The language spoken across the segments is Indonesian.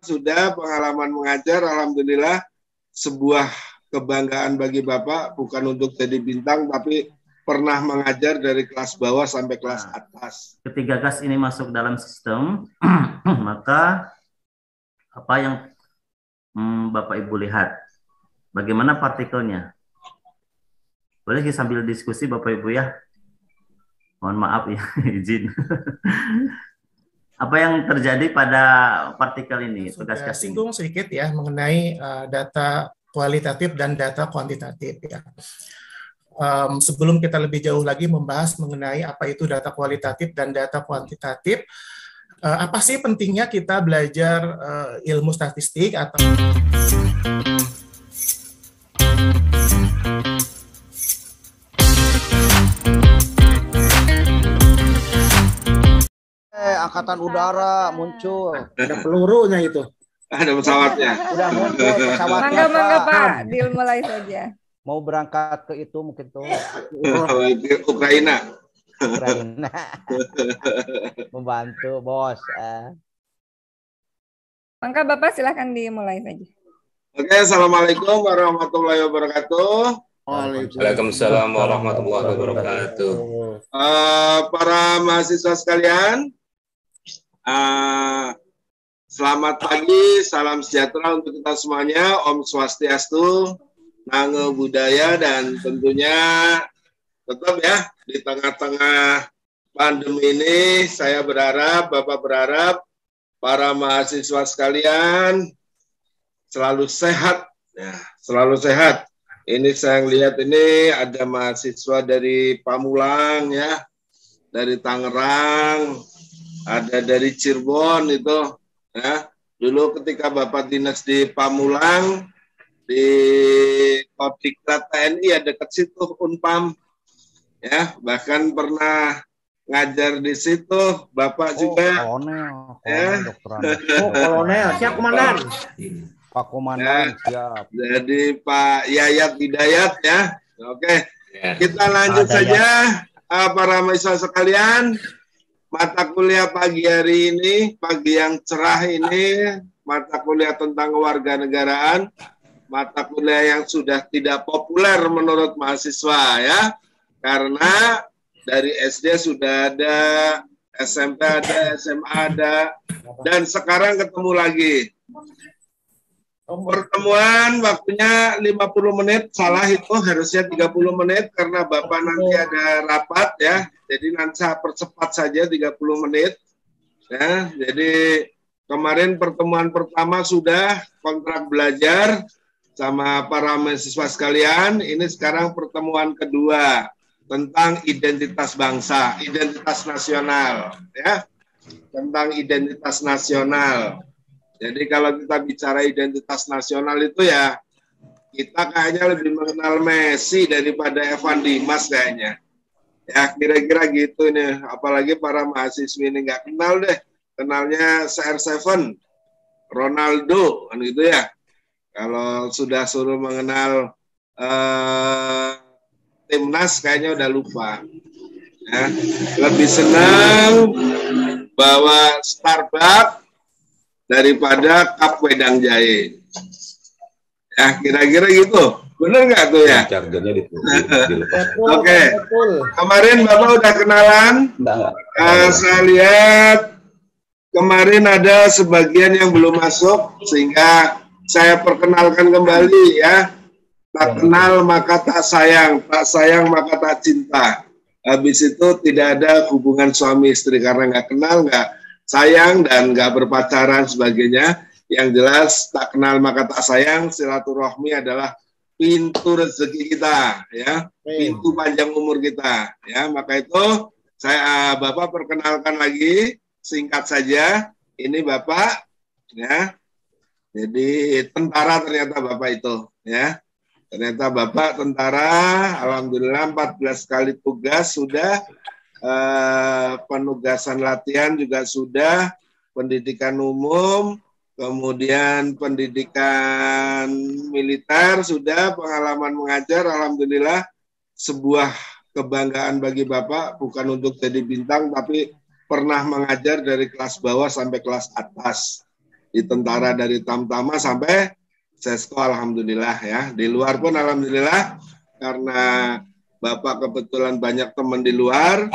sudah, pengalaman mengajar, alhamdulillah sebuah kebanggaan bagi Bapak, bukan untuk jadi bintang, tapi pernah mengajar dari kelas bawah sampai kelas atas. Ketika gas ini masuk dalam sistem, maka apa yang Bapak Ibu lihat? Bagaimana partikelnya? Boleh sambil diskusi Bapak Ibu ya? Mohon maaf ya, izin. Apa yang terjadi pada partikel ini? Sudah singgung sedikit ya mengenai data kualitatif dan data kuantitatif ya. Sebelum kita lebih jauh lagi membahas mengenai apa itu data kualitatif dan data kuantitatif, apa sih pentingnya kita belajar ilmu statistik atau Angkatan Udara muncul. Ada pelurunya itu. Ada pesawatnya. Udah muncul pesawatnya. Mangga Pak, dimulai saja. Mau berangkat ke itu mungkin tuh. Ukraina. Ukraina. Membantu bos. Mangga Bapak silahkan dimulai saja. Oke, assalamualaikum warahmatullahi wabarakatuh. Waalaikumsalam warahmatullahi wabarakatuh. Para mahasiswa sekalian, selamat pagi, salam sejahtera untuk kita semuanya. Om Swastiastu, Namo Buddhaya, dan tentunya tetap ya di tengah-tengah pandemi ini, saya berharap, Bapak berharap, para mahasiswa sekalian selalu sehat, ya, selalu sehat. Ini saya lihat ini ada mahasiswa dari Pamulang ya, dari Tangerang, ada dari Cirebon itu ya. Dulu ketika Bapak dinas di Pamulang di Kodiklat TNI ada dekat situ Unpam ya, bahkan pernah ngajar di situ Bapak juga. Kolonel, ya. Kolonel, siap komandan. Pak Komandan siap. Jadi Pak Yayat Hidayat ya. Oke. Kita lanjut saja para mahasiswa sekalian. Mata kuliah pagi hari ini, pagi yang cerah ini, mata kuliah tentang kewarganegaraan, mata kuliah yang sudah tidak populer menurut mahasiswa ya. Karena dari SD sudah ada, SMP ada, SMA ada, dan sekarang ketemu lagi. Pertemuan waktunya 50 menit, salah itu harusnya 30 menit karena Bapak nanti ada rapat ya. Jadi nanti saya percepat saja 30 menit. Ya, jadi kemarin pertemuan pertama sudah kontrak belajar sama para mahasiswa sekalian. Ini sekarang pertemuan kedua tentang identitas bangsa, identitas nasional ya. Tentang identitas nasional. Jadi kalau kita bicara identitas nasional itu ya, kita kayaknya lebih mengenal Messi daripada Evan Dimas kayaknya. Ya kira-kira gitu nih, apalagi para mahasiswa ini nggak kenal deh, kenalnya CR7, Ronaldo, kan gitu ya. Kalau sudah suruh mengenal timnas kayaknya udah lupa. Ya, lebih senang bawa Starbucks daripada Kap Wedang Jahe. Ya, kira-kira gitu. Bener nggak tuh ya? Oke. Kemarin Bapak udah kenalan. Saya lihat kemarin ada sebagian yang belum masuk, sehingga saya perkenalkan kembali ya. Tak kenal maka tak sayang maka tak cinta. Habis itu tidak ada hubungan suami istri karena nggak kenal, nggak sayang dan nggak berpacaran sebagainya. Yang jelas tak kenal maka tak sayang, silaturahmi adalah pintu rezeki kita ya, pintu panjang umur kita ya. Maka itu saya Bapak perkenalkan lagi singkat saja, ini Bapak ya. Jadi tentara ternyata Bapak itu ya. Ternyata Bapak tentara, alhamdulillah 14 kali tugas sudah. Penugasan latihan juga sudah, pendidikan umum, kemudian pendidikan militer sudah, pengalaman mengajar, alhamdulillah sebuah kebanggaan bagi Bapak, bukan untuk jadi bintang, tapi pernah mengajar dari kelas bawah sampai kelas atas. di tentara dari Tamtama sampai Sesko alhamdulillah ya. Di luar pun alhamdulillah karena Bapak kebetulan banyak teman di luar,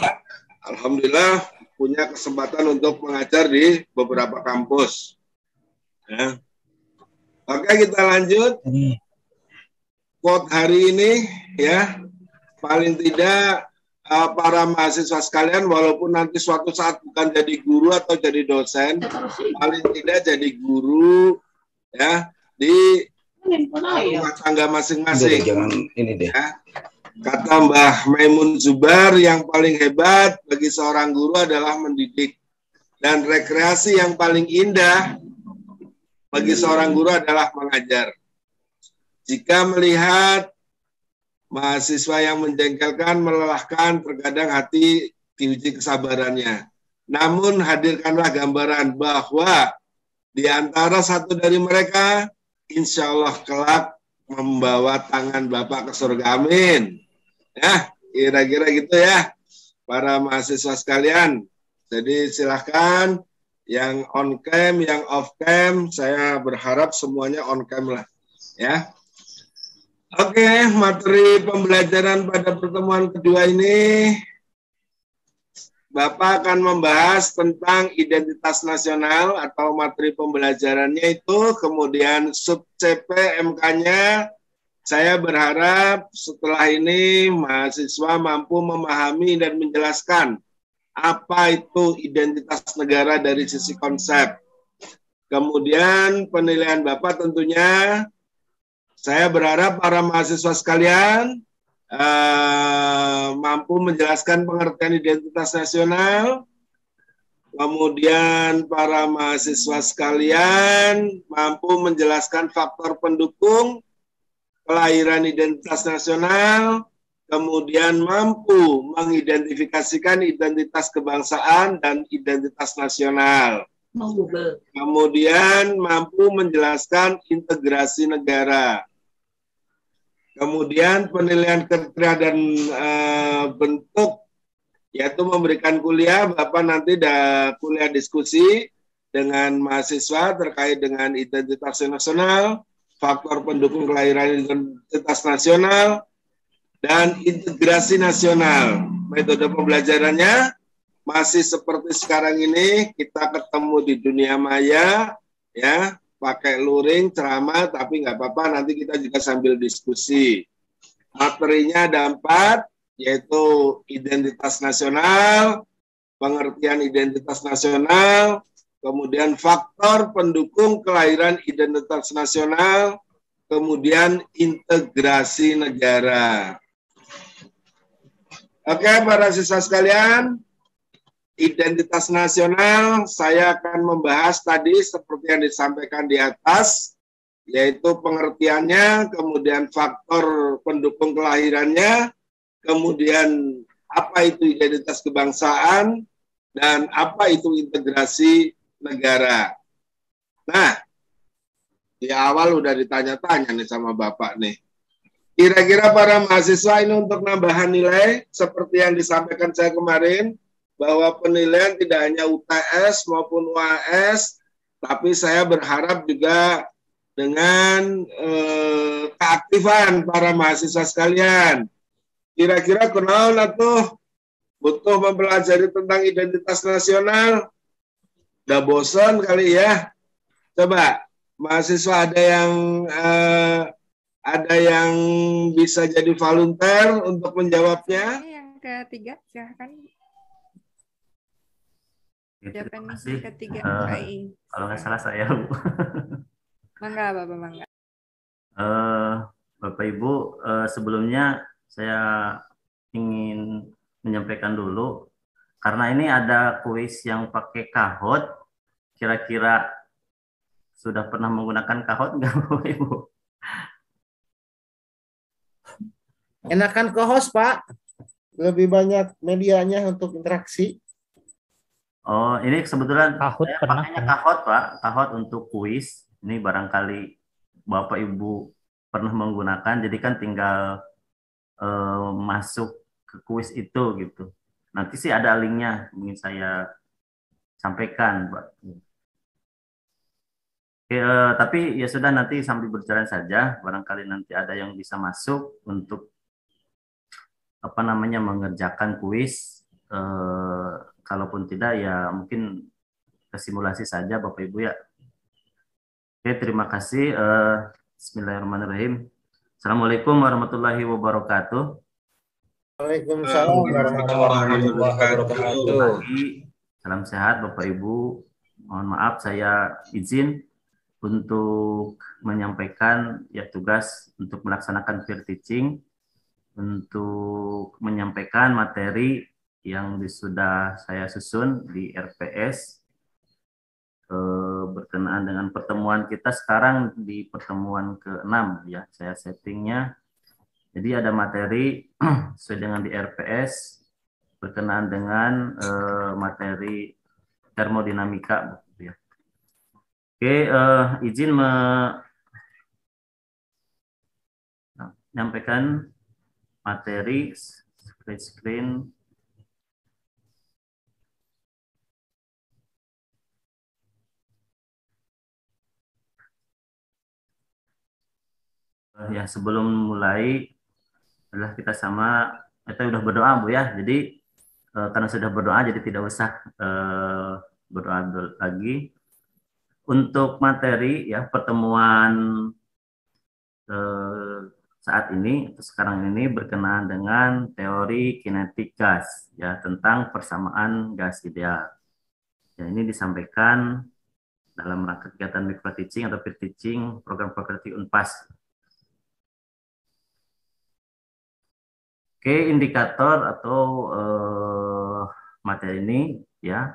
alhamdulillah punya kesempatan untuk mengajar di beberapa kampus. Ya. Oke, kita lanjut. Quote hari ini ya, paling tidak para mahasiswa sekalian walaupun nanti suatu saat bukan jadi guru atau jadi dosen, paling tidak jadi guru ya di rumah tangga masing-masing. Ya. Kata Mbah Maimun Zubar, yang paling hebat bagi seorang guru adalah mendidik, dan rekreasi yang paling indah bagi seorang guru adalah mengajar. Jika melihat mahasiswa yang menjengkelkan, melelahkan, terkadang hati diuji kesabarannya. Namun hadirkanlah gambaran bahwa di antara satu dari mereka, insya Allah kelak membawa tangan Bapak ke surga. Amin. Ya, kira-kira gitu ya, para mahasiswa sekalian. Jadi silahkan yang on cam, yang off cam, saya berharap semuanya on cam lah. Ya. Oke, materi pembelajaran pada pertemuan kedua ini, Bapak akan membahas tentang identitas nasional atau materi pembelajarannya itu, kemudian sub CP MK-nya, saya berharap setelah ini mahasiswa mampu memahami dan menjelaskan apa itu identitas negara dari sisi konsep. Kemudian penilaian Bapak tentunya, saya berharap para mahasiswa sekalian mampu menjelaskan pengertian identitas nasional. Kemudian para mahasiswa sekalian mampu menjelaskan faktor pendukung kelahiran identitas nasional. Kemudian mampu mengidentifikasikan identitas kebangsaan dan identitas nasional. Kemudian mampu menjelaskan integrasi negara. Kemudian penilaian kriteria dan bentuk, yaitu memberikan kuliah, Bapak nanti ada kuliah diskusi dengan mahasiswa terkait dengan identitas nasional, faktor pendukung kelahiran identitas nasional, dan integrasi nasional. Metode pembelajarannya masih seperti sekarang ini, kita ketemu di dunia maya, ya, pakai luring, ceramah, tapi nggak apa-apa, nanti kita juga sambil diskusi. Materinya ada 4, yaitu identitas nasional, pengertian identitas nasional, kemudian faktor pendukung kelahiran identitas nasional, kemudian integrasi negara. Oke, para siswa sekalian, identitas nasional saya akan membahas tadi seperti yang disampaikan di atas, yaitu pengertiannya, kemudian faktor pendukung kelahirannya, kemudian apa itu identitas kebangsaan, dan apa itu integrasi negara. Nah, di awal udah ditanya-tanya nih sama Bapak nih. Kira-kira para mahasiswa ini untuk nambahan nilai, seperti yang disampaikan saya kemarin, bahwa penilaian tidak hanya UTS maupun UAS, tapi saya berharap juga dengan keaktifan para mahasiswa sekalian. Kira-kira kunaon atuh butuh mempelajari tentang identitas nasional? Udah bosan kali ya? Coba mahasiswa ada yang bisa jadi volunteer untuk menjawabnya? Yang ketiga, silahkan. Terima kasih. Ketiga, Kalau nggak salah saya, Bu. Mangga, Bapak, mangga. Bapak Ibu, sebelumnya saya ingin menyampaikan dulu, karena ini ada kuis yang pakai kahot, kira-kira sudah pernah menggunakan kahot nggak, Bapak Ibu? Enakan ke host, Pak. Lebih banyak medianya untuk interaksi. Oh, ini kebetulan Kahot saya pernah, pakainya kahot, Pak. Kahot untuk kuis. Ini barangkali Bapak Ibu pernah menggunakan, jadi kan tinggal masuk ke kuis itu gitu. Nanti sih ada linknya, ingin saya sampaikan, Pak. Oke, tapi ya sudah, nanti sambil berjalan saja, barangkali nanti ada yang bisa masuk untuk apa namanya mengerjakan kuis. Kalaupun tidak ya mungkin kesimulasi saja Bapak Ibu ya. Oke, terima kasih. Bismillahirrahmanirrahim. Assalamualaikum warahmatullahi wabarakatuh. Waalaikumsalam warahmatullahi wabarakatuh. Salam sehat Bapak Ibu. Mohon maaf saya izin untuk menyampaikan ya tugas untuk melaksanakan peer teaching, untuk menyampaikan materi yang sudah saya susun di RPS berkenaan dengan pertemuan kita sekarang di pertemuan ke-6 ya, saya settingnya. Jadi ada materi sesuai dengan di RPS berkenaan dengan materi termodinamika ya. Oke, izin menyampaikan materi screen. Ya, sebelum mulai adalah kita udah berdoa Bu ya. Jadi karena sudah berdoa jadi tidak usah berdoa lagi. Untuk materi ya pertemuan saat ini sekarang ini berkenaan dengan teori kinetik gas ya, tentang persamaan gas ideal. Ya, ini disampaikan dalam rangka kegiatan micro teaching atau peer teaching program properti Unpas. Oke, indikator atau materi ini ya,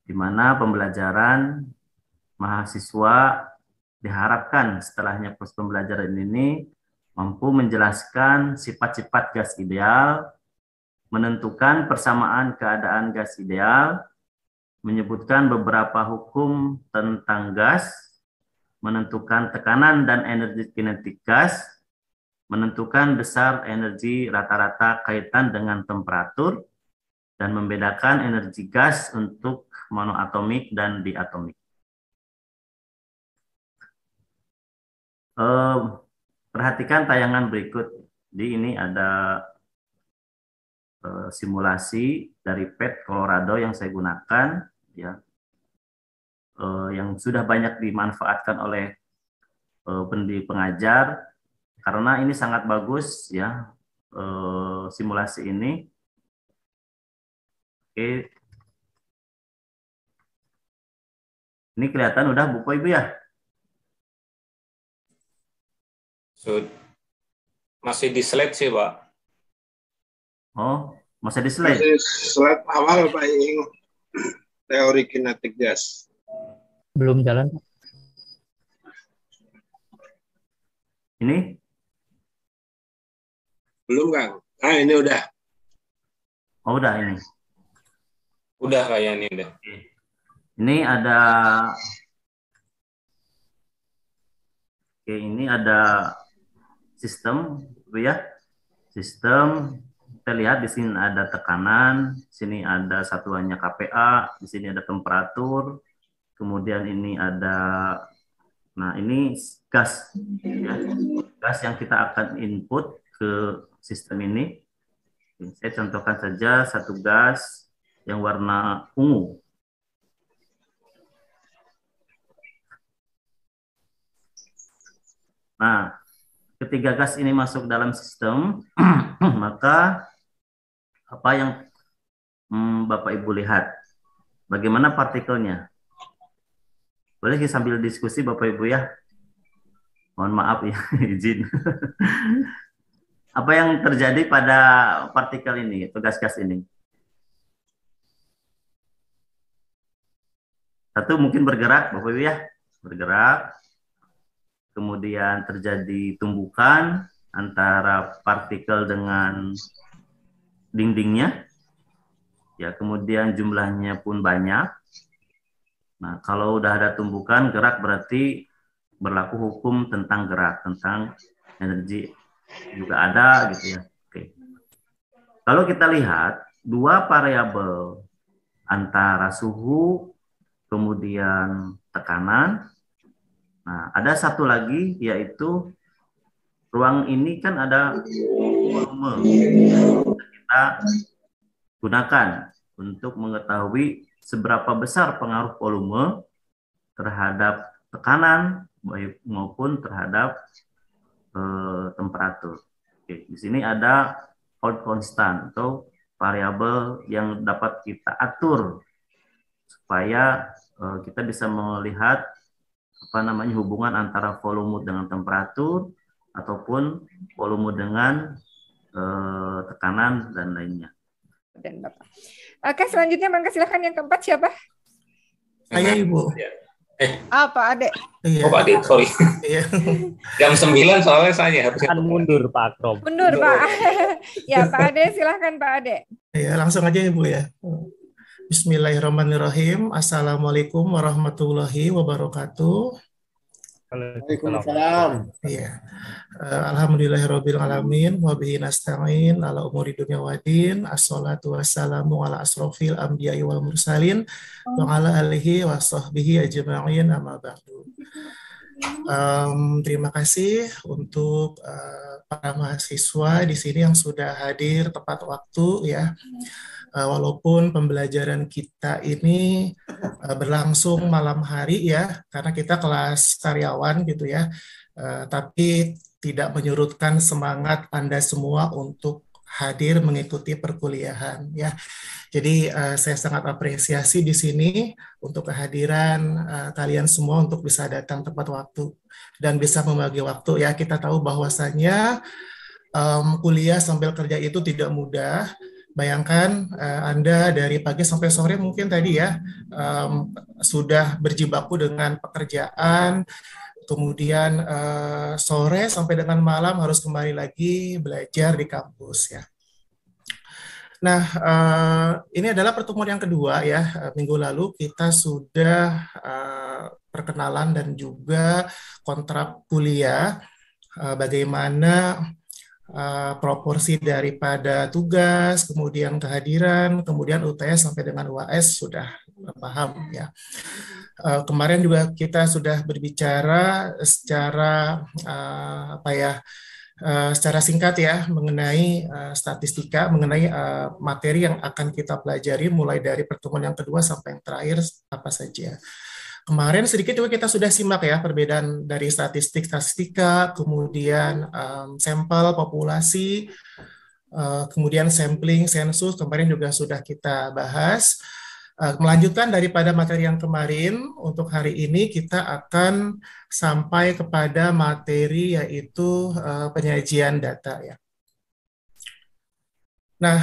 di mana pembelajaran mahasiswa diharapkan setelahnya proses pembelajaran ini mampu menjelaskan sifat-sifat gas ideal, menentukan persamaan keadaan gas ideal, menyebutkan beberapa hukum tentang gas, menentukan tekanan dan energi kinetik gas, menentukan besar energi rata-rata kaitan dengan temperatur, dan membedakan energi gas untuk monoatomik dan diatomik. Perhatikan tayangan berikut. Di ini ada simulasi dari PET Colorado yang saya gunakan, ya, yang sudah banyak dimanfaatkan oleh pengajar karena ini sangat bagus, ya, simulasi ini. Oke, ini kelihatan udah Bapak Ibu ya? Masih di slide sih, Pak. Oh, masih di slide? Masih slide awal, Pak Ing. Teori kinetik gas. Belum jalan. Ini? Belum, Kang. Nah, ini udah. Oh, udah ini. Udah kayaknya udah. Ini ada. Oke, ini ada sistem, ya. Sistem. Kita lihat di sini ada tekanan, di sini ada satuannya KPA, di sini ada temperatur, kemudian ini ada, nah ini gas, ya. Gas yang kita akan input ke sistem ini. Saya contohkan saja satu gas yang warna ungu. Nah, ketika gas ini masuk dalam sistem, maka apa yang Bapak Ibu lihat? Bagaimana partikelnya? Boleh sambil diskusi Bapak Ibu ya? Mohon maaf ya, izin. Apa yang terjadi pada partikel ini, atau gas-gas ini? Satu, mungkin bergerak Bapak Ibu ya, bergerak. Kemudian terjadi tumbukan antara partikel dengan dindingnya. Ya, kemudian jumlahnya pun banyak. Nah, kalau udah ada tumbukan gerak berarti berlaku hukum tentang gerak, tentang energi juga ada gitu ya. Oke. Kalau kita lihat dua variabel antara suhu kemudian tekanan, Nah, ada satu lagi yaitu ruang ini kan ada volume yang kita gunakan untuk mengetahui seberapa besar pengaruh volume terhadap tekanan maupun terhadap temperatur. Oke, di sini ada Hall constant atau variabel yang dapat kita atur supaya kita bisa melihat hubungan antara volume dengan temperatur ataupun volume dengan tekanan dan lainnya. Dan Bapak. Oke, selanjutnya Mangga silakan yang keempat siapa? Saya Ibu. Pak Ade. Iya. Oh Pak Ade, sorry. Iya. Jam 9 soalnya saya harusnya. Kan mundur Pak Akrom. Mundur Pak. Ya Pak Ade silakan Pak Ade. Iya, langsung aja Ibu ya. Bismillahirrahmanirrahim. Assalamualaikum warahmatullahi wabarakatuh. Waalaikumsalam. Iya. Alhamdulillahirabbil alamin wa bihi nasta'in ala umuri dunya waddin. Assalatu wassalamu ala asrofil anbiya'i wal mursalin wa ala alihi wa sahbihi ajma'in amma ba'du. Terima kasih untuk para mahasiswa di sini yang sudah hadir tepat waktu ya. Walaupun pembelajaran kita ini berlangsung malam hari ya, karena kita kelas karyawan gitu ya, tapi tidak menyurutkan semangat Anda semua untuk hadir mengikuti perkuliahan ya. Jadi saya sangat apresiasi di sini untuk kehadiran kalian semua untuk bisa datang tepat waktu dan bisa membagi waktu ya. Kita tahu bahwasannya kuliah sambil kerja itu tidak mudah. Bayangkan Anda dari pagi sampai sore mungkin tadi ya sudah berjibaku dengan pekerjaan, kemudian sore sampai dengan malam harus kembali lagi belajar di kampus ya. Nah, ini adalah pertemuan yang kedua ya. Minggu lalu kita sudah perkenalan dan juga kontrak kuliah, bagaimana proporsi daripada tugas, kemudian kehadiran, kemudian UTS sampai dengan UAS sudah paham ya. Kemarin juga kita sudah berbicara secara secara singkat ya mengenai statistika, mengenai materi yang akan kita pelajari mulai dari pertemuan yang kedua sampai yang terakhir apa saja. Kemarin sedikit juga kita sudah simak ya perbedaan dari statistika, kemudian sampel populasi, kemudian sampling, sensus, kemarin juga sudah kita bahas. Melanjutkan daripada materi yang kemarin, untuk hari ini kita akan sampai kepada materi yaitu penyajian data ya. Nah,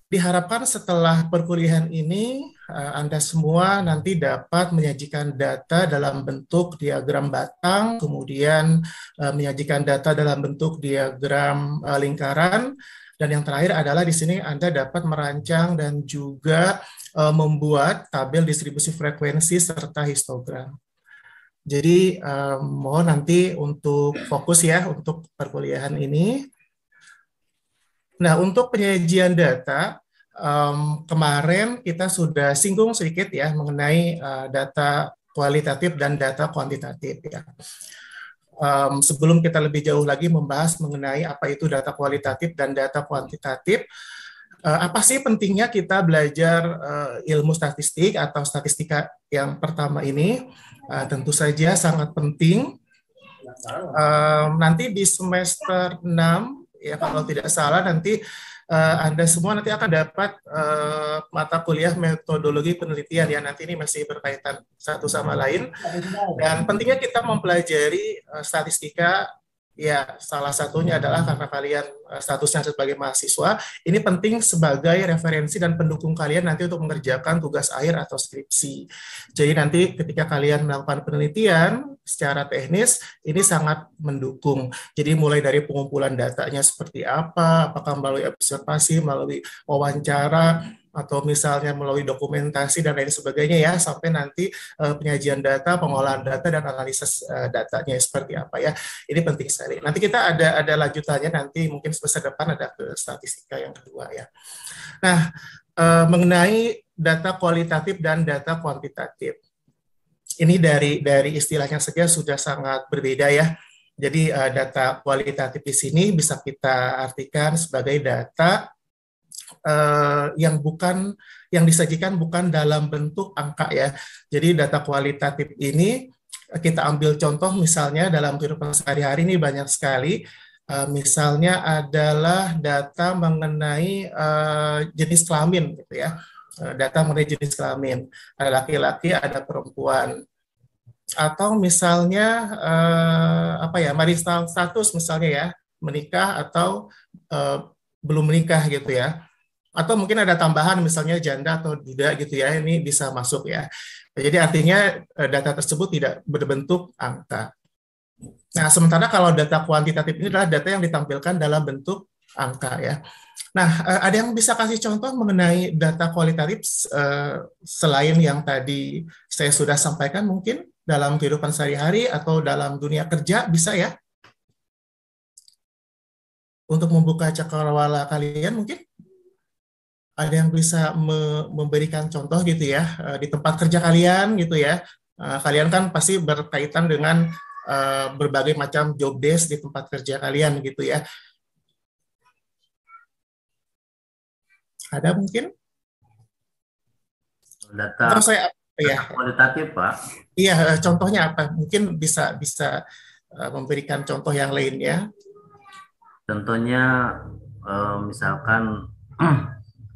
diharapkan setelah perkuliahan ini Anda semua nanti dapat menyajikan data dalam bentuk diagram batang, kemudian menyajikan data dalam bentuk diagram lingkaran, dan yang terakhir adalah di sini Anda dapat merancang dan juga membuat tabel distribusi frekuensi serta histogram. Jadi mohon nanti untuk fokus ya untuk perkuliahan ini. Nah, untuk penyajian data, kemarin kita sudah singgung sedikit ya mengenai data kualitatif dan data kuantitatif ya. Sebelum kita lebih jauh lagi membahas mengenai apa itu data kualitatif dan data kuantitatif, apa sih pentingnya kita belajar ilmu statistik atau statistika yang pertama ini? Tentu saja sangat penting. Nanti di semester 6 ya kalau tidak salah nanti Anda semua nanti akan dapat mata kuliah metodologi penelitian ya, nanti ini masih berkaitan satu sama lain, dan pentingnya kita mempelajari statistika ya, salah satunya adalah karena kalian statusnya sebagai mahasiswa, ini penting sebagai referensi dan pendukung kalian nanti untuk mengerjakan tugas akhir atau skripsi. Jadi nanti ketika kalian melakukan penelitian secara teknis, ini sangat mendukung. Jadi mulai dari pengumpulan datanya seperti apa, apakah melalui observasi, melalui wawancara, atau misalnya melalui dokumentasi dan lain sebagainya ya, sampai nanti penyajian data, pengolahan data, dan analisis datanya seperti apa ya. Ini penting sekali. Nanti kita ada lanjutannya, nanti mungkin semester depan ada ke statistika yang kedua ya. Nah, mengenai data kualitatif dan data kuantitatif. ini dari istilahnya saja sudah sangat berbeda ya. Jadi data kualitatif di sini bisa kita artikan sebagai data yang disajikan bukan dalam bentuk angka ya. Jadi data kualitatif ini kita ambil contoh misalnya dalam kehidupan sehari-hari ini banyak sekali. Misalnya adalah data mengenai jenis kelamin gitu ya. Data mengenai jenis kelamin. Ada laki-laki, ada perempuan. Atau misalnya marital status misalnya ya, menikah atau belum menikah gitu ya. Atau mungkin ada tambahan misalnya janda atau duda gitu ya, ini bisa masuk ya. Jadi artinya data tersebut tidak berbentuk angka. Nah, sementara kalau data kuantitatif ini adalah data yang ditampilkan dalam bentuk angka ya. Nah, ada yang bisa kasih contoh mengenai data kualitatif selain yang tadi saya sudah sampaikan mungkin dalam kehidupan sehari-hari atau dalam dunia kerja bisa ya? Untuk membuka cakrawala kalian mungkin? Ada yang bisa memberikan contoh gitu ya di tempat kerja kalian gitu ya. Kalian kan pasti berkaitan dengan berbagai macam job desk di tempat kerja kalian gitu ya. Ada mungkin? Data kualitatif, Pak. Iya, contohnya apa? Mungkin bisa memberikan contoh yang lainnya. Contohnya misalkan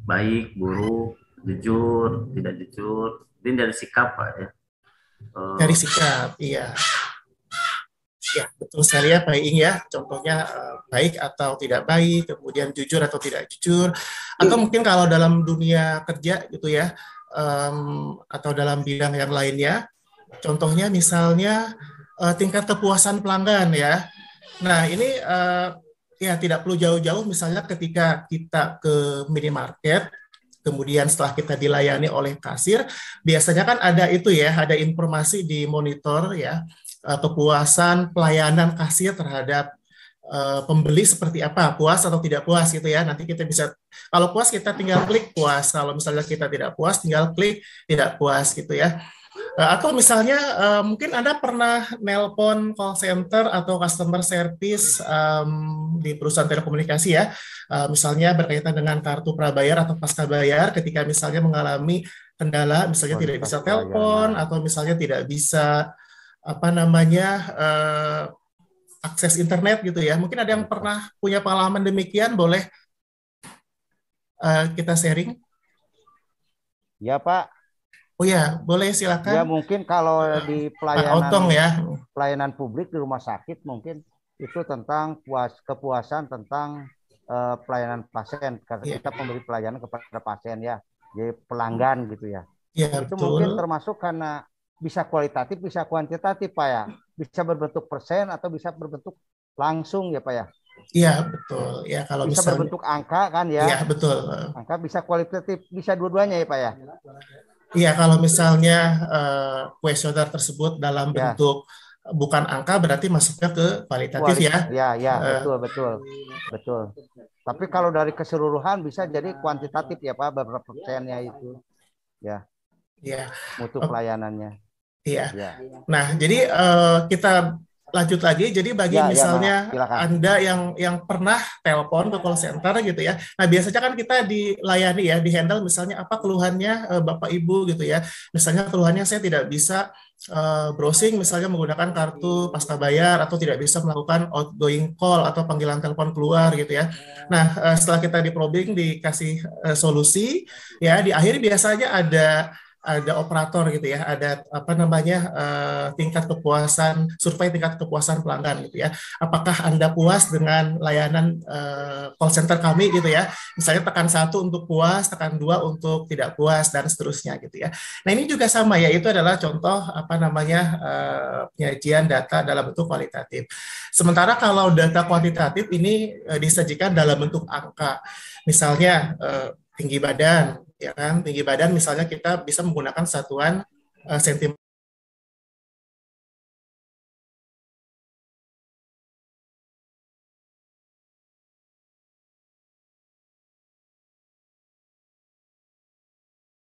baik, buruk, jujur, tidak jujur. Ini dari sikap, Pak ya. Dari sikap, iya. Ya, betul sekali ya Pak Iing ya. Contohnya baik atau tidak baik, kemudian jujur atau tidak jujur. Atau mungkin kalau dalam dunia kerja gitu ya, atau dalam bidang yang lainnya. Contohnya misalnya tingkat kepuasan pelanggan ya. Nah, ini ya tidak perlu jauh-jauh misalnya ketika kita ke minimarket, kemudian setelah kita dilayani oleh kasir, biasanya kan ada itu ya, ada informasi di monitor ya, kepuasan pelayanan kasir terhadap pembeli seperti apa, puas atau tidak puas gitu ya. Nanti kita bisa, kalau puas kita tinggal klik puas, kalau misalnya kita tidak puas tinggal klik tidak puas gitu ya. Atau misalnya mungkin Anda pernah nelpon call center atau customer service di perusahaan telekomunikasi ya, misalnya berkaitan dengan kartu prabayar atau pasca bayar ketika misalnya mengalami kendala, misalnya tidak bisa telepon atau misalnya tidak bisa akses internet gitu ya. Mungkin ada yang pernah punya pengalaman demikian, boleh kita sharing? Ya Pak. Oh ya, boleh silakan. Ya mungkin kalau di pelayanan publik di rumah sakit mungkin itu tentang kepuasan tentang pelayanan pasien karena kita memberi pelayanan kepada pasien ya, jadi pelanggan gitu ya. Ya itu betul. Mungkin termasuk karena bisa kualitatif, bisa kuantitatif Pak ya, bisa berbentuk persen atau bisa berbentuk langsung ya Pak ya. Iya betul ya, kalau bisa misalnya berbentuk angka kan ya. Iya betul. Angka bisa kualitatif, bisa dua-duanya ya Pak ya. Iya, kalau misalnya kuesioner tersebut dalam bentuk bukan angka berarti masuknya ke kualitatif ya. Ya, betul. Tapi kalau dari keseluruhan bisa jadi kuantitatif ya Pak, beberapa persennya itu. Ya. Iya. Mutu pelayanannya. Iya. Ya. Nah, jadi kita lanjut lagi. Jadi bagi misalnya Anda yang pernah telepon ke call center gitu ya. Nah, biasanya kan kita dilayani ya, di-handle misalnya apa keluhannya Bapak Ibu gitu ya. Misalnya keluhannya saya tidak bisa browsing misalnya menggunakan kartu pasca bayar atau tidak bisa melakukan outgoing call atau panggilan telepon keluar gitu ya. Nah, setelah kita di-probing dikasih solusi ya, di akhir biasanya ada operator gitu ya, ada tingkat kepuasan, survei tingkat kepuasan pelanggan gitu ya. Apakah Anda puas dengan layanan call center kami gitu ya? Misalnya tekan 1 untuk puas, tekan 2 untuk tidak puas dan seterusnya gitu ya. Nah, ini juga sama ya, itu adalah contoh penyajian data dalam bentuk kualitatif. Sementara kalau data kuantitatif ini disajikan dalam bentuk angka. Misalnya tinggi badan, ya kan, tinggi badan misalnya kita bisa menggunakan satuan sentimeter